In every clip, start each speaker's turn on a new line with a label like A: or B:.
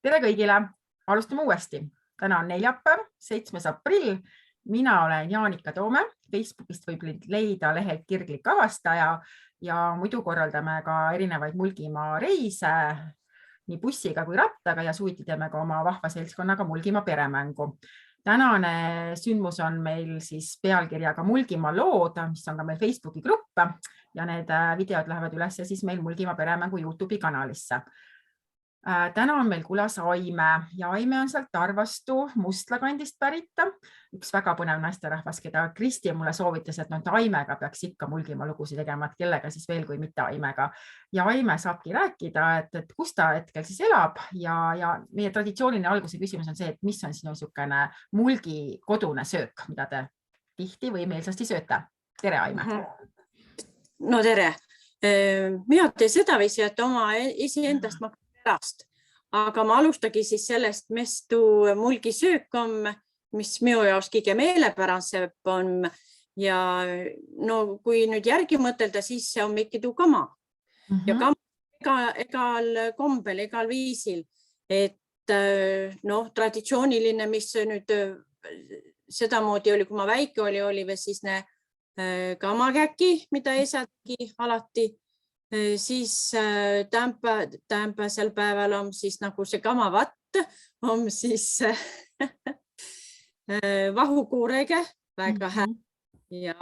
A: Tere kõigile! Alustame uuesti. Täna on neljapäev, 7. aprill. Mina olen Jaanika Toome. Facebookist võib leida lehelt Kirglik avastaja ja muidu korraldame ka erinevaid Mulgimaa reise nii bussiga kui rattaga ja suiti teeme ka oma vahva seltskonnaga Mulgimaa peremängu. Tänane sündmus on meil siis pealkirjaga Mulgimaa lood, mis on ka meil Facebooki grupp ja need videod lähevad üles siis meil Mulgimaa peremängu YouTube'i kanalisse. Täna on meil kulas Aime ja Aime on sealt Tarvastu Mustla kandist pärita. Üks väga põnev naisterahvas, keda Kristi mulle soovitas, et Aimega peaks ikka Mulgimaa lugusid tegema, et kellega siis veel kui mitte Aimega. Ja Aime saabki rääkida, et kus ta hetkel siis elab ja meie traditsiooniline alguse küsimus on see, et mis on sinu niisugune Mulgi kodune söök, mida te tihti või meelsasti sööte. Tere, Aime!
B: No tere! Mina teen seda viisi, et oma iseendast ma pärast. Aga ma alustagi siis sellest, mis tuu Mulgi söök on, mis minu jaoks kõige meelepärasem on. Ja no kui nüüd järgi mõtelda, siis see on mikki tuu kama. Ja kama egal kombel, egal viisil. Et traditsiooniline, mis nüüd sedamoodi oli, kui ma väike oli või siis ne kamakäki, mida esadki alati. Siis tämpäsel päeval on siis nagu see kamavatt, on siis vahukoorega, väga hää. Ja.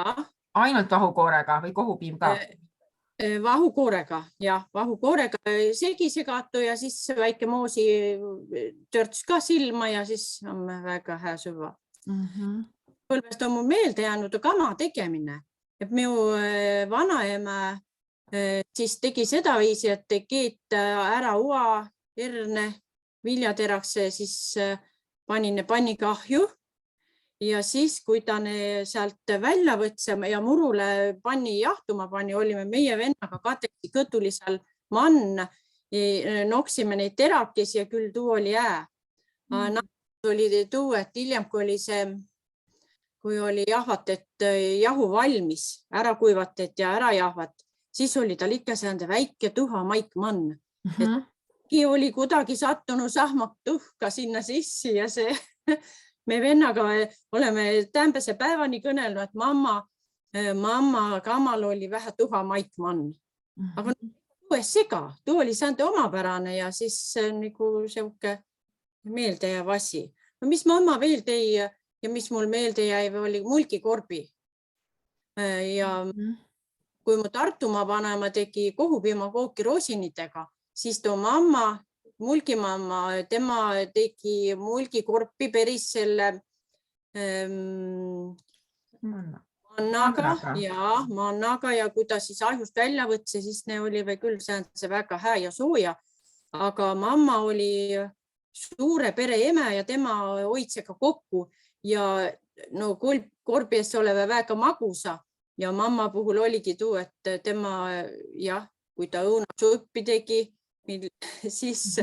A: Ainult vahukoorega või kohupiim ka?
B: Vahukoorega, jah, vahukoorega segi segatu ja siis väike moosi törts ka silma ja siis on väga hää süva. Põlvest on mul meelde jäänud kama tegemine, et minu vanaema siis tegi seda viisi, et keet ära ua, erne, viljaterakse, siis pani pannikahju ja siis, kui ta sealt välja võtsime ja murule pani jahtuma pani, olime meie vennaga kateksi kõtulisel mann, noksime neid terakesi ja küll tuu oli jää. Oli tuu, et hiljem, kui oli jahvatet jahu valmis, ära kuivatet ja ära jahvat, siis oli tal ikka see väike tuha maikmann. Oli kuidagi sattunud sahmak tuhka sinna sissi ja see me vennaga oleme tämpäse päevani kõnelnud, et mamma kamal oli vähe tuha maikmann. Aga tuu sega, tuu oli säände omapärane ja siis nagu siuke meeldejääv asi. No mis mamma veel tõi ja mis mul meelde jäi, oli mulgikorbi. Ja kui mu Tartumaa vanaema tegi kohupiima kooki rosinitega, siis too mamma, mulgimamma, tema tegi mulgikorpi päris selle mannaga ja kui ta siis ahjust välja võtse, siis ne oli või küll see väga hää ja sooja. Aga mamma oli suure pere eme ja tema hoidse ka kokku ja korbies oleve väga magusa. Ja mamma puhul oligi tuu, et tema, kui ta õunasuppi tegi, siis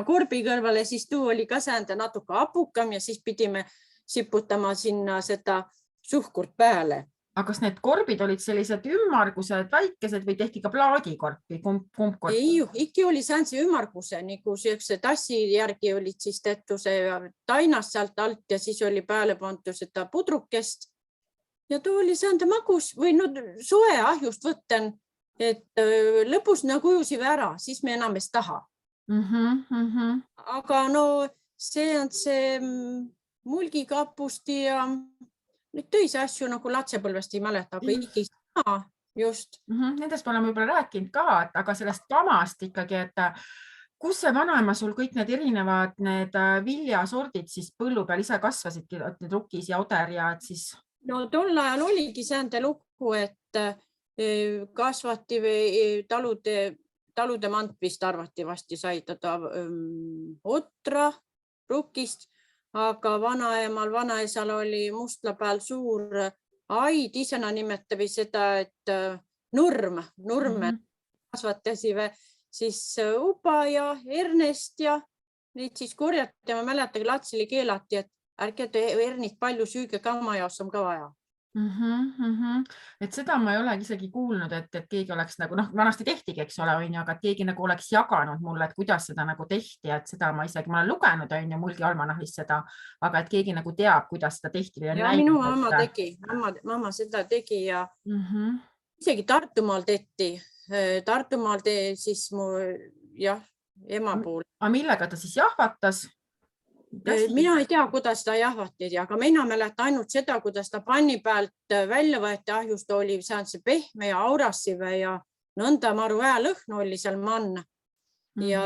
B: korbi kõrvale, siis tuu oli ka säände natuke apukam ja siis pidime siputama sinna seda suhkurt pääle.
A: Aga kas need korbid olid sellised ümmargused, väikesed või tehti ka plaadikorpi?
B: Ei, ikki oli säänse ümmarguse, nagu see tassi järgi olid siis tehtud see tainas sealt alt ja siis oli pääle pantu seda pudrukest. Ja tuu oli säände magus või soe ahjust võtten, et lõpus kujusi ära, siis me enam ei taha. Aga see on see mulgikapusti ja nüüd tõisi asju nagu latsepõlvest ei mäleta, aga ikkagi sama just.
A: Nendest oleme võib-olla rääkinud ka, aga sellest kamast ikkagi, et kus see vanaema sul kõik need erinevad viljasordid siis põllu peal ise kasvasidki, need rukis ja oder ja et siis...
B: No tol ajal oligi säände lugu, et kasvati või talude mant vist arvati vasti sai teda otra rukist, aga vanaemal, vanaisal oli Mustla peal suur aid, isena nimetavi seda, et nurme kasvatasi siis upa ja ernest ja neid siis korjati ja ma mäletagi latsile keelati, et ärge ernit palju süüge kama jaoks on ka vaja.
A: Et seda ma ei olegi isegi kuulnud, et keegi oleks nagu, noh, vanasti tehtigi, eks ole, on ju, aga et keegi nagu oleks jaganud mulle, et kuidas seda nagu tehti, et seda ma isegi, ma olen lugenud, on ju, Mulgi almanahis seda, aga et keegi nagu teab, kuidas seda tehti.
B: Ja minu mamma tegi, mamma seda tegi ja isegi Tartumaal tehti. Tartumaal siis mu, jah, ema pool.
A: Aga millega ta siis jahvatas?
B: Mina ei tea, kuidas ta jahvatid, aga mina mäletan ainult seda, kuidas ta panni pealt välja võeti ahjust, oli see pehme ja aurassive ja nõnda maru hea lõhn oli seal manna. Ja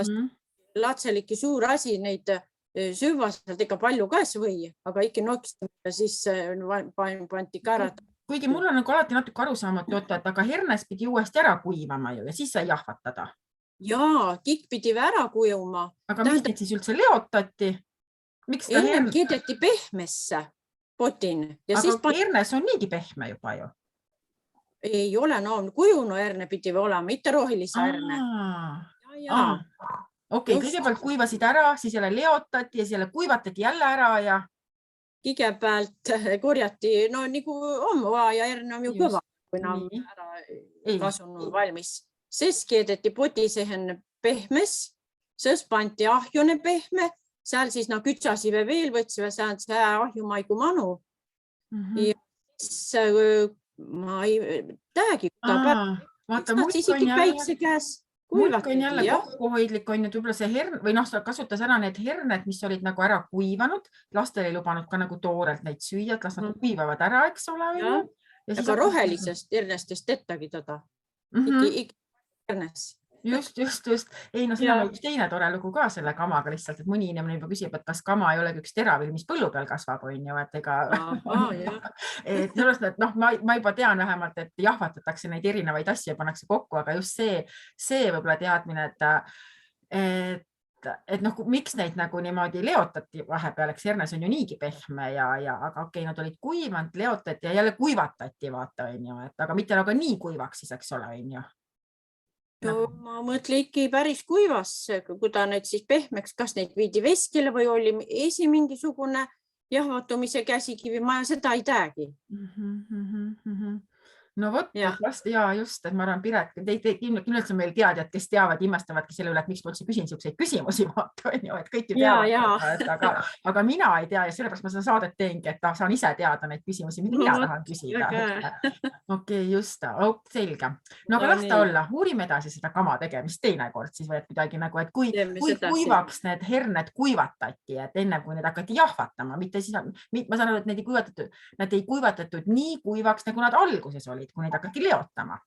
B: latseliki suur asi, neid süvvaselt ega palju käes või, aga ikka nokistamine siis panti ka ära.
A: Kuigi mul on nagu alati natuke arusaamatu, et aga hernes pidi uuesti ära kuivama ju ja siis sai jahvatada.
B: Jaa, kikk pidi ära kujuma.
A: Aga mis neid siis üldse leotati?
B: Ennem keedeti pehmesse potin.
A: Aga hernes on niigi pehme juba ju.
B: Ei ole, no kujunu herne pidi olema, mitte rohelise herne.
A: Okei, kõigepealt kuivasid ära, siis jälle leotati ja siis jälle kuivatati jälle ära ja...
B: Kõigepealt korjati, no nagu on ja herne on ju kõva, kui nad ära kasunud valmis. Siis keedeti potisehen pehmes, siis panti ahjune pehme, seal siis kütsasive veel võtsime, see ahjumaigu manu. Ja siis ma ei tähegi,
A: mulk on jälle kokkuhoidlik, on ju, võib-olla see hern, või noh, sa kasutas ära need herned, mis olid nagu ära kuivanud, lastel ei lubanud ka nagu toorelt neid süüa, et las nad kuivavad ära, eks ole.
B: Aga rohelisest hernestest ettagi teda. Ikki hernes.
A: Just. Ei, no siin on üks teine tore lugu ka selle kamaga lihtsalt, et mõni inimene juba küsib, et kas kama ei olegi üks teravil, mis põllu peal kasvab, on ju, et ega ma juba tean vähemalt, et jahvatatakse neid erinevaid asju ja pannakse kokku, aga just see võib-olla teadmine, et noh, miks neid nagu niimoodi leotati vahepeal, eks hernes on ju niigi pehme aga okei, nad olid kuivanud, leotati ja jälle kuivatati, vaata, on ju, aga mitte aga nii kuivaks siis, eks ole, on ju.
B: No, ma mõtle ikka päris kuivas, kui ta need siis pehmeks, kas neid viidi veskile või oli mingisugune jahvatumise käsikivi, ma seda ei teagi.
A: No vot, just, et ma arvan, Piret, kindlasti on meil teadjad, kes teavad, imestavadki selle üle, et miks ma üldse küsin selliseid küsimusi, et kõik ju teavad, aga mina ei tea ja sellepärast ma seda saadet teengi, et saan ise teada neid küsimusi, mida mina tahan küsida. Okei, just, selge. No aga las ta olla, uurime edasi seda kama tegemist teinekord siis või et midagi nagu, et kui kuivaks need herned kuivatati, et enne kui need hakati jahvatama, mitte siis, ma saan aru, et nad ei kuivatatud nii kuivaks, nagu nad alguses olid, kui neid hakati leotama,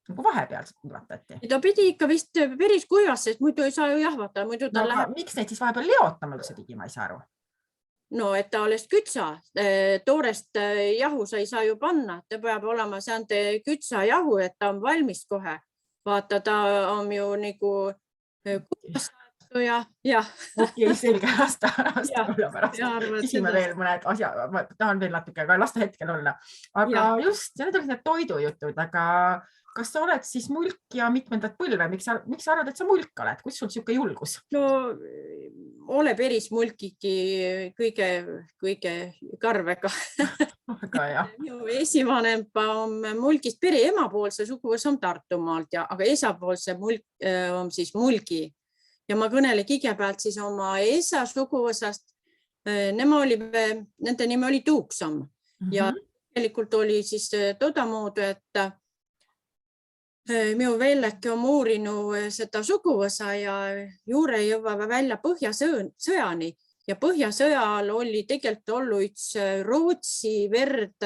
A: nagu vahepealselt kuivatati.
B: Ta pidi ikka vist päris kuivas, sest muidu ei saa ju jahvata.
A: Miks neid siis vahepeal leotama üldse pidi, ma ei saa aru?
B: No, et ta alles kütsa. Toorest jahu sa ei saa ju panna. Ta peab olema kütsa jahu, et ta on valmis kohe. Vaata, ta on ju nagu kuivast ja.
A: Okei, selge, lasta pärast. Küsime veel mõned asjad, ma tahan veel natuke, aga lasta hetkel olla. Aga just, need olid need toidujutud, aga kas sa oled siis mulk ja mitmendat põlve? Miks sa arvad, et sa mulk oled? Kus sul siuke julgus?
B: No, ole päris mulkiki kõige karvega.
A: Aga jah.
B: Esivanempa on mulgist pere emapoolse suguvõs on Tartumaalt, aga esapoolse on siis mulgi. Ja ma kõnele kõigepealt siis oma esa suguvõsast. Nende nime oli Tuuksam ja tegelikult oli siis todamoodu, et minu veeleke on uurinud seda suguvõsa ja juure jõuva välja Põhjasõjani ja Põhjasõjal oli tegelikult olnud üks Rootsi verd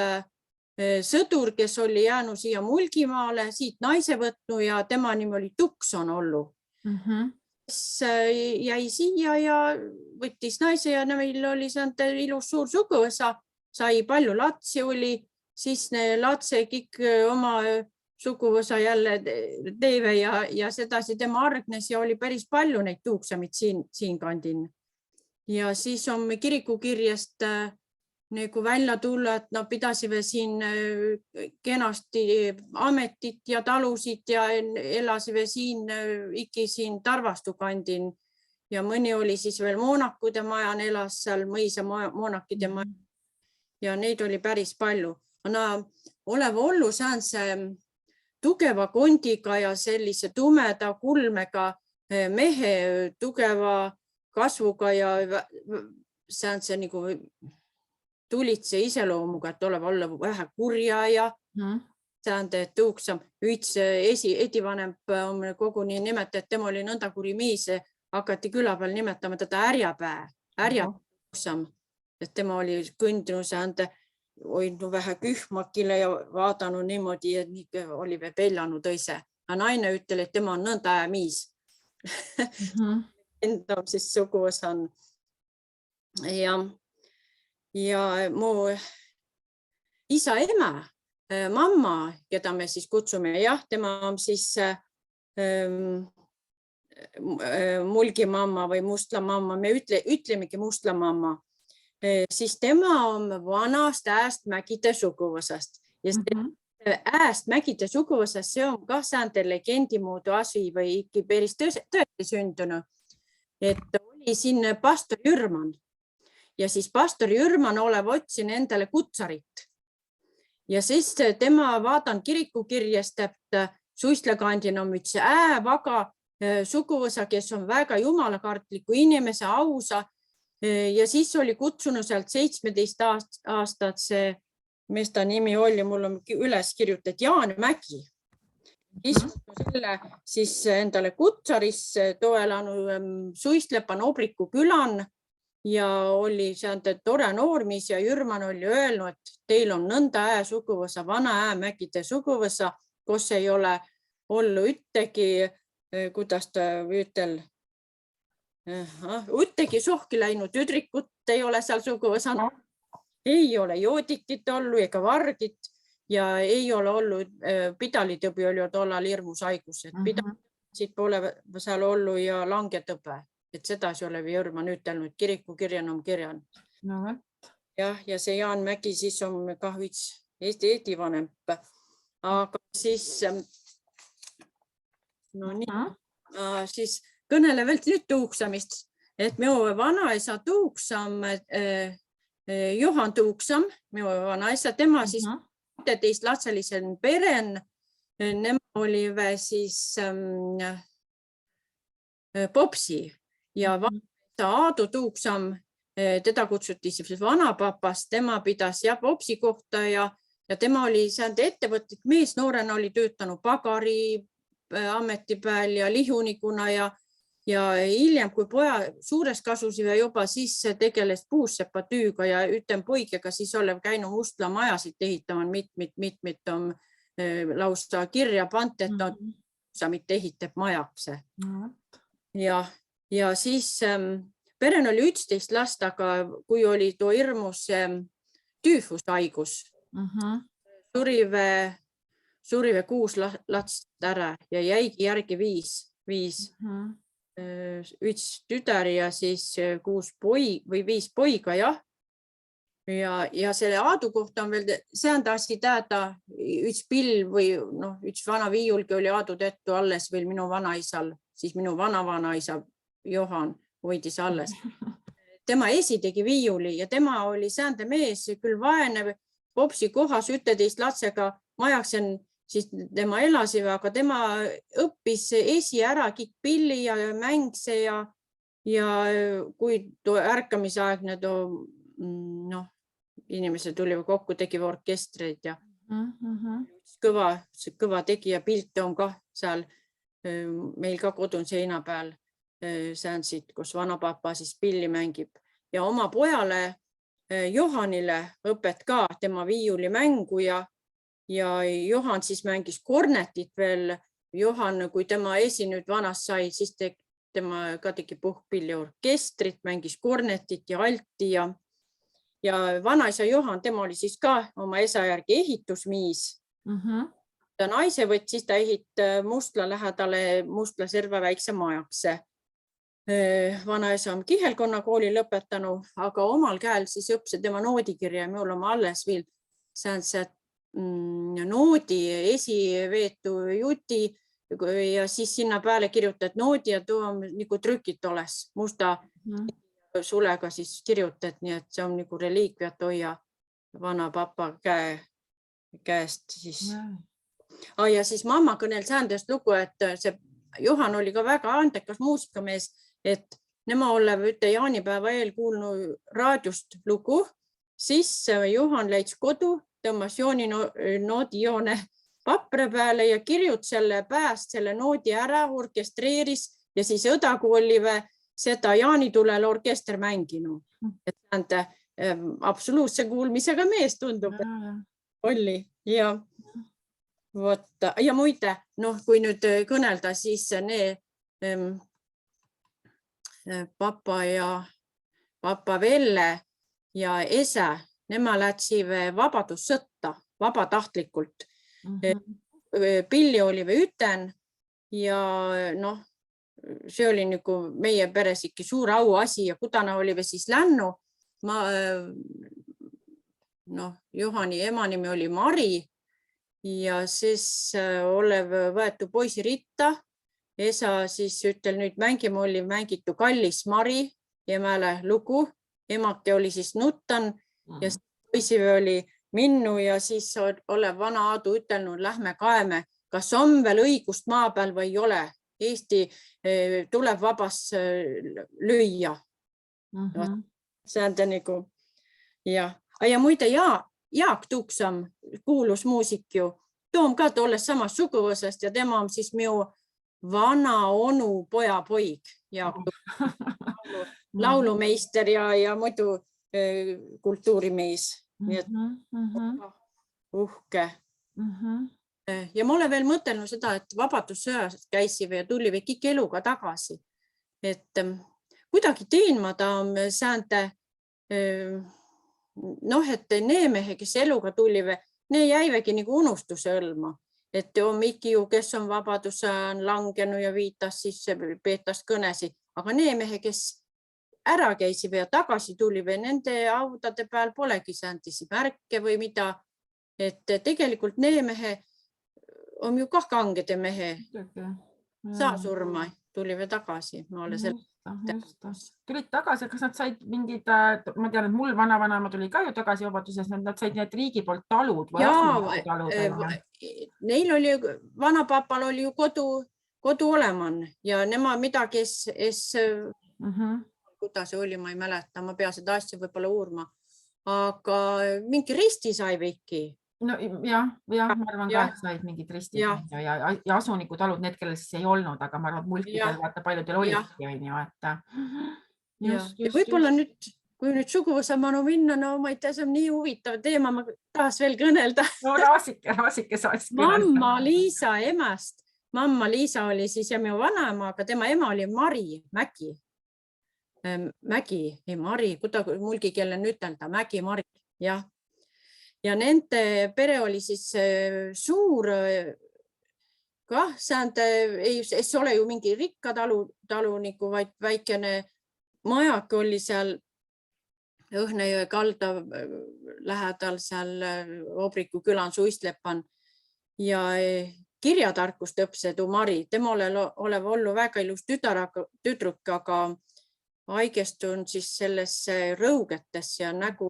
B: sõdur, kes oli jäänud siia Mulgimaale, siit naise võtnud ja tema nimi oli Tukson olnud. Jäi siia ja võttis naise ja meil oli ilus suur suguvõsa, sai palju latsi oli, siis latse kõik oma suguvõsa jälle teeve ja sedasi tema argnes ja oli päris palju neid Tuuksamid siin kandin. Ja siis on kirikukirjast nagu välja tulla, et nad pidasime siin kenasti ametit ja talusid ja elasime siin ikki siin Tarvastu kandin ja mõni oli siis veel Moonakude majan elas seal mõisa Moonakide majan ja neid oli päris palju. olev ollu, see on see tugeva kondiga ja sellise tumeda kulmega mehe tugeva kasvuga ja see on see nagu tulitse iseloomuga, et olev olla vähe kurja ja see on tuuksam. Üks edivanem koguni nimetab, et tema oli nõnda kuri mees, hakati küla peal nimetama teda ärjatuuksam, et tema oli kõndinud hoidnud vähe kühmakile ja vaadanud niimoodi, et oli peljanud õise. Aga naine ütel, et tema on nõnda äämiis. Enda siis suguvõsa on. Ja mu isa ema, mamma, keda me siis kutsume, jah, tema on siis mulgimamma või mustlamamma, me ütlemegi mustlamamma. Siis tema on vanast Äästmägide suguvõsast ja Äästmägide suguvõsast, see on ka säände legendi muudu asi või ikka päris tõesti sündunud, et oli siin pastor Jürman ja siis pastor Jürman olev otsin endale kutsarit ja siis tema vaatan kirikukirjast, et suistlekandina on üks väga suguvõsa, kes on väga jumalakartliku inimese, ausa. Ja siis oli kutsunud sealt 17 aastat see, mis ta nimi oli, mul on üles kirjutatud Jaan Mägi. Siis endale kutsarisse toelanu Suistlepan Obliku külan ja oli tore noormis ja Jürman oli öelnud, et teil on nõnda suguvõsa, vana Mägide suguvõsa, kus ei ole ollu üttegi, kuidas ta ütel, üttegi sohki läinud üdrikut ei ole seal suguvõsa. Ei ole joodikit ollu ega vargit ja ei ole olnud, pidalitõbi oli tollal hirmus haigus, et pidalitõbi pole seal ollu ja langetõbe, et sedasi ole Jürman ütelnud, kirikukirjan on kirjan. Ja see Jaan Mägi siis on ka üks Eesti edivanem. Aga siis, no nii, siis kõnele veel nüüd Tuuksamist, et minu vanaisa Tuuksam, Juhan Tuuksam, minu vanaisa, tema siis 11 lapselisen peren, nema oli siis popsi ja vanaisa Aadu Tuuksam, teda kutsuti siis vanapapast, tema pidas popsi kohta ja tema oli ettevõtlik mees, noorena oli töötanud pagari ametipäeval ja lihunikuna ja hiljem, kui poja suures kasusi või juba siis tegeles puussepa tüüga ja ütlen poigega siis olev käinud Mustla majasid ehitama, mitmit on lausta kirja pant, et sa mitte ehitab majakse. Ja siis peren oli 11 last, aga kui oli tuo hirmus tüüfushaigus, surive 6 last ära ja jäigi järgi 5. Üks tütar ja siis 6 või 5 poiga, jah. Ja selle Aadu kohta on veel, see on tahtsi teada, üks pill või üks vana viiulgi oli Aadu tettu alles veel minu vanaisal, siis minu vanavanaisa Johan hoidis alles. Tema esitegi viiuli ja tema oli säände mees, küll vaene popsi kohas 11 lapsega majaksen, siis tema elasi, aga tema õppis esi ära kikkpilli ja mängse ja kui ärkamise aegne inimesed tuli kokku, tegi orkestreid ja kõva tegija pilte on ka seal meil ka kodun seina peal, see on siit, kus vanapapa siis pilli mängib ja oma pojale Johanile õpet ka tema viiulimängu ja Johan siis mängis kornetit veel. Johan, kui tema esi nüüd vanast sai, siis tema ka tegi puhkpilli orkestrit, mängis kornetit ja alti ja vanaisa Johan, tema oli siis ka oma esa järgi ehitusmiis. Ta naise võttis, ta Mustla lähedale Mustla serva väikse majakse. Vanaisa on Kihelkonna kooli lõpetanud, aga omal käel siis õppis tema noodikirja ja mul on alles veel see noodi esiveetu juti ja siis sinna peale kirjutad noodi ja too on nagu trükit oles musta sulega siis kirjutad, nii et see on nagu reliikviat hoia vana papa käe käest siis. Ja siis mamma kõnel säändest lugu, et see Juhan oli ka väga andekas muusikamees, et nema olev üte jaanipäeva eel kuulnud raadiost lugu, siis Juhan leidis kodu, tõmmas noodijoone papra peale ja kirjut selle pääst selle noodi ära, orkestreeris ja siis õdagu oli seda jaanitulel orkester mänginu. Et absoluutse kuulmisega mees tundub, oli ja võtta. Ja muide, kui nüüd kõnelda, siis papa Velle ja esa, nema lätsid vabadussõtta vabatahtlikult. Pilli oli üten ja see oli nagu meie peres ikka suur auasi ja kudana oli siis lännu. Juhani ema nimi oli Mari ja siis olev võetu poisi Ritta. Esa siis ütel nüüd mängima oli mängitu Kallis Mari emale lugu. Emake oli siis Nuttan ja poisi oli minnu ja siis olev vana Aadu ütelnud, lähme kaeme, kas on veel õigust maa peal või ei ole. Eesti tuleb vabas lüüa. See on ta nagu. Ja muide Jaak Tuksam, kuulus muusik ju, toom ka tolles samas suguvõsest ja tema on siis minu vana onu poja poig ja laulumeister ja muidu kultuurimees. Nii et uhke. Ja ma olen veel mõtelnud seda, et vabadussõjas käisive ja tuli või kõik eluga tagasi. Et kuidagi teenma ta on säänte, et neemehe, kes eluga tuli, ne jäivegi nagu unustuse õlma. Et on ikki ju, kes on vabaduse langenud ja viitas, siis peetas kõnesi. Aga neemehe, kes ära käisive ja tagasi tuli või nende audade peal polegi säntisi märke või mida. Et tegelikult neemehe on ju kah kangede mehe. Saa surma, tuli või tagasi.
A: Tulid tagasi, kas nad said mingid, ma tean, et mul vanavanema tuli ka ju tagasi vabaduses, nad said need riigi poolt talud või
B: talud? Neil oli, vanapapal oli ju kodu oleman ja nema midagi, kuidas see oli, ma ei mäleta, ma pea seda asja võib-olla uurma, aga mingi risti sai võiki.
A: No jah, ma arvan ka, et said mingid ristid ja asuniku talud, need, kellel siis ei olnud, aga ma arvan, et mulkidel vaata paljudel olidki.
B: Ja võib-olla nüüd, kui nüüd suguvõsamanu minna, ma ei tea, see on nii huvitav teema, ma tahas veel kõnelda.
A: No raasike saaks
B: kõnelda. Mamma Liisa emast. Mamma Liisa oli siis ja minu vanaema, aga tema ema oli Mari Mägi. Mägi, ei Mari, kuidagi mulgi kelle ütelda, Mägi Mari, jah. Ja nende pere oli siis suur, kah säände, ei ole ju mingi rikka taluniku, vaid väikene majak oli seal Õhnejõe kalda lähedal seal Obriku külan Suistlepan ja kirjatarkust õpsedu Mari. Tema olev olnud väga ilus tüdruk, aga haigestun siis sellesse rõugetes ja nägu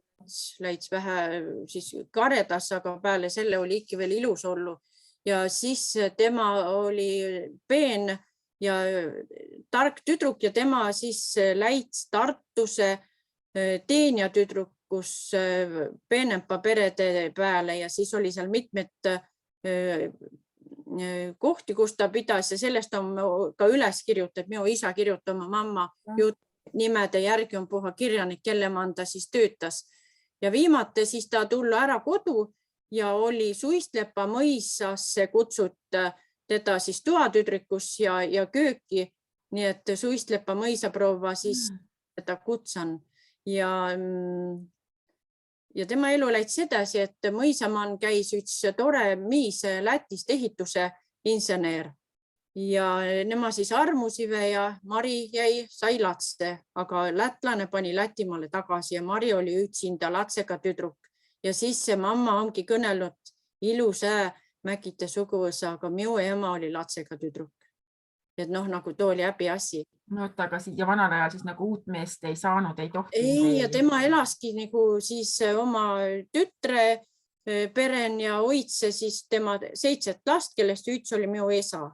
B: läits vähe siis karedas, aga peale selle oli ikka veel ilus olnud. Ja siis tema oli peen ja tark tüdruk ja tema siis läits Tartuse teenja tüdrukus peenempa perede peale ja siis oli seal mitmed kohti, kus ta pidas ja sellest on ka üles kirjutab, minu isa kirjutab oma mamma nimede järgi on puha kirjanik, kelle man ta siis töötas. Ja viimati siis ta tulla ära kodu ja oli Suistlepa mõisasse kutsut teda siis toatüdrikus ja kööki, nii et Suistlepa mõisaproova siis teda kutsan. Ja tema elu läits edasi, et mõisamaan käis üks tore miis Lätist ehituse inseneer ja nema siis armusive ja Mari sai latse, aga lätlane pani Lätimaale tagasi ja Mari oli üksinda latsega tüdruk ja siis see mamma ongi kõnelnud ilus Mägite suguvõsa, aga minu ema oli latsega tüdruk. Et nagu too oli häbi asi.
A: No, aga ja vanal ajal siis nagu uut meest ei saanud, ei tohti.
B: Ei, ja tema elaski nagu siis oma tütre peren ja hoidse siis tema 7 last, kellest üks oli minu esa.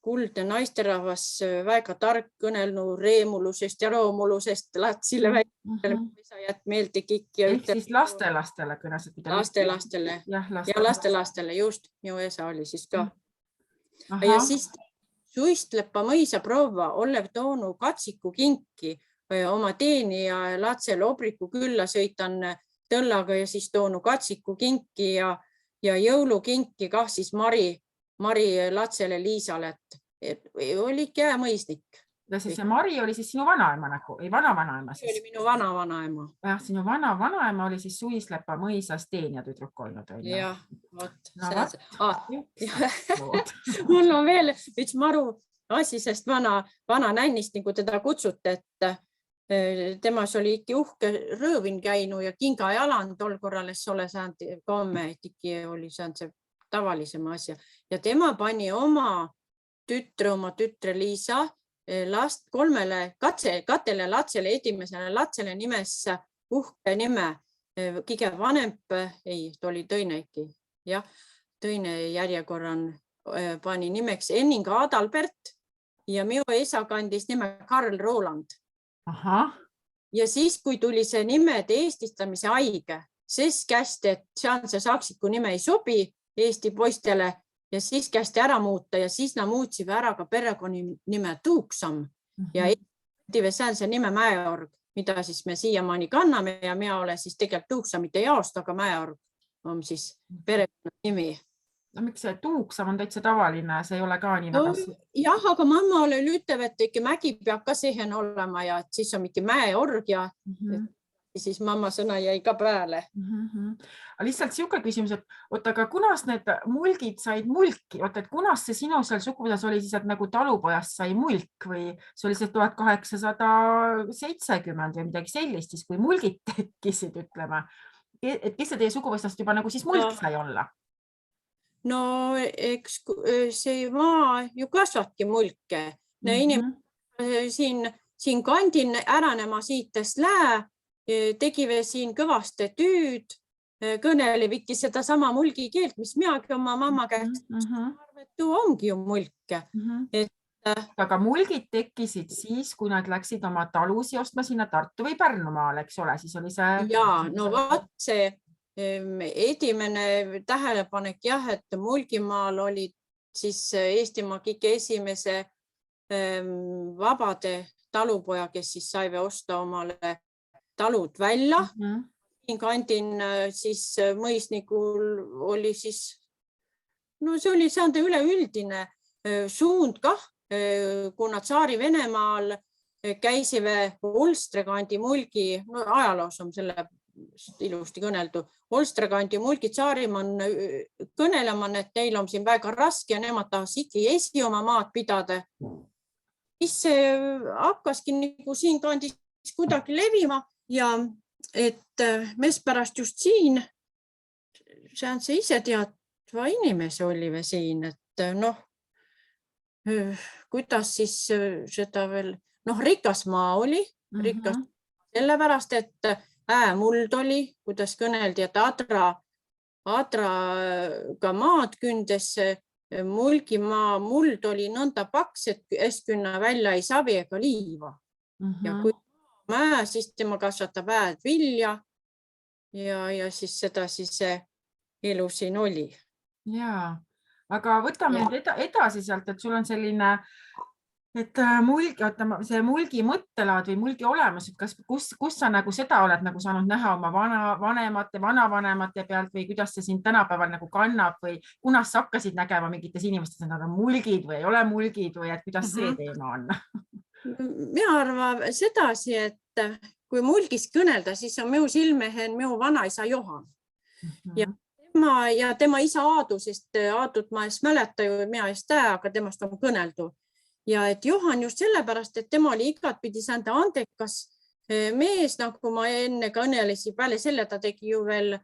B: Kuldne naisterahvas, väga tark, kõnelnu reemulusest ja roomulusest, latsile väikele, isa jääb meelde kikki.
A: Ehk siis lastelastele kõnesid.
B: Lastelastele ja lastelastele, just, minu esa oli siis ka. Ja siis Suistlepa mõisa proua Olev toonu katsiku kinki oma teeni ja latsele obriku külla sõitan tõllaga ja siis toonu katsiku kinki ja jõulukinki kah siis Mari latsele Liisale, et oli käemõisnik.
A: Ja siis see Mari oli siis sinu vanaema nagu, ei vana-vanaema siis?
B: See oli minu vana-vanaema.
A: Jah, sinu vana-vanaema oli siis Suislepa mõisas teenija tüdruk olnud.
B: Jah, vot. Mul on veel üks maru asi, sest vana nännist, nagu teda kutsute, et temas oli ikka uhke rõõvin käinu ja kinga jalan tol korrales ole saanud komme, et ikka oli saanud see tavalisema asja. Ja tema pani oma tütre Liisa last 3 katele latsele, esimesele latsele nimesse uhke nime. Kõige vanem, ei, ta oli tõine ikka. Jah, tõine järjekorran pani nimeks Enninga Adalbert ja minu esa kandis nime Karl Roland. Ja siis, kui tuli see nimede eestistamise aige, siis kästi, et see saksiku nime ei sobi Eesti poistele ja siis kästi ära muuta ja siis nad muutsivad ära ka perekonni nime Tuuksam ja see nime Mäeorg, mida siis me siiamaani kanname ja mina olen siis tegelikult Tuuksamite jaost, aga Mäeorg on siis perekonna nimi.
A: No miks see Tuuksam on täitsa tavaline, see ei ole ka nii väga?
B: Jah, aga mamma oli ütleb, et ikka mägi peab ka siihen olema ja et siis on mingi Mäeorg ja siis mamma sõna jäi ka peale.
A: Lihtsalt siuke küsimus, et oota, aga kunas need mulgid said mulki? Oota, et kunas see sinu seal suguvõsas oli siis, et nagu talupojast sai mulk või see oli see 1870 või midagi sellist, siis kui mulgid tekkisid, ütleme, et kes see teie suguvõsast juba nagu siis mulk sai olla?
B: No eks see maa ju kasvatki mulke. Siin kandin äranema siitest lää, tegive siin kõvaste tüüd, kõneleviki seda sama mulgi keelt, mis minagi oma mamma käest. Tuu ongi ju mulke.
A: Aga mulgid tekkisid siis, kui nad läksid oma talusi ostma sinna Tartu või Pärnumaal, eks ole? Siis oli see...
B: Jaa, no vaat see esimene tähelepanek jah, et Mulgimaal olid siis Eestimaa kõige esimese vabade talupoja, kes siis saive osta omale talud välja. Kandin siis mõisnikul oli siis, no see oli saanud üleüldine suund kah, kuna Tsaari Venemaal käisive Olstrekandi mulgi, no ajaloos on selle ilusti kõneldu, Olstrekandi mulgi Tsaarimann kõneleman, et neil on siin väga raske ja nemad tahas ikka esi oma maad pidada. Siis hakkaski nagu siin kandis kuidagi levima ja et mees pärast just siin, see on see ise teadva inimese oli või siin, et noh, kuidas siis seda veel, noh, rikas maa oli, rikas sellepärast, et muld oli, kuidas kõneldi, et Adra ka maad kündes, mulgimaa muld oli nõnda paks, et künna välja ei savi ega liiva. Ja kui mäe, siis tema kasvatab vilja ja siis seda siis elu siin oli.
A: Jaa, aga võtame edasi sealt, et sul on selline, et see mulgi mõttelaad või mulgi olemus, et kus sa nagu seda oled nagu saanud näha oma vanavanemate pealt või kuidas see siin tänapäeval nagu kannab või kunas sa hakkasid nägema mingites inimestes, et nad on mulgid või ei ole mulgid või et kuidas see teema on?
B: Mina arvan sedasi, et kui mulgist kõnelda, siis on minu silmehen minu vanaisa Johan. Ja tema isa Aadu, sest Aadut ma ees mäleta ju, mina ees tä, aga temast on kõneldu. Ja et Johan just sellepärast, et tema oli igatpidi säända andekas mees, nagu ma enne kõnelesi, peale selle ta tegi ju veel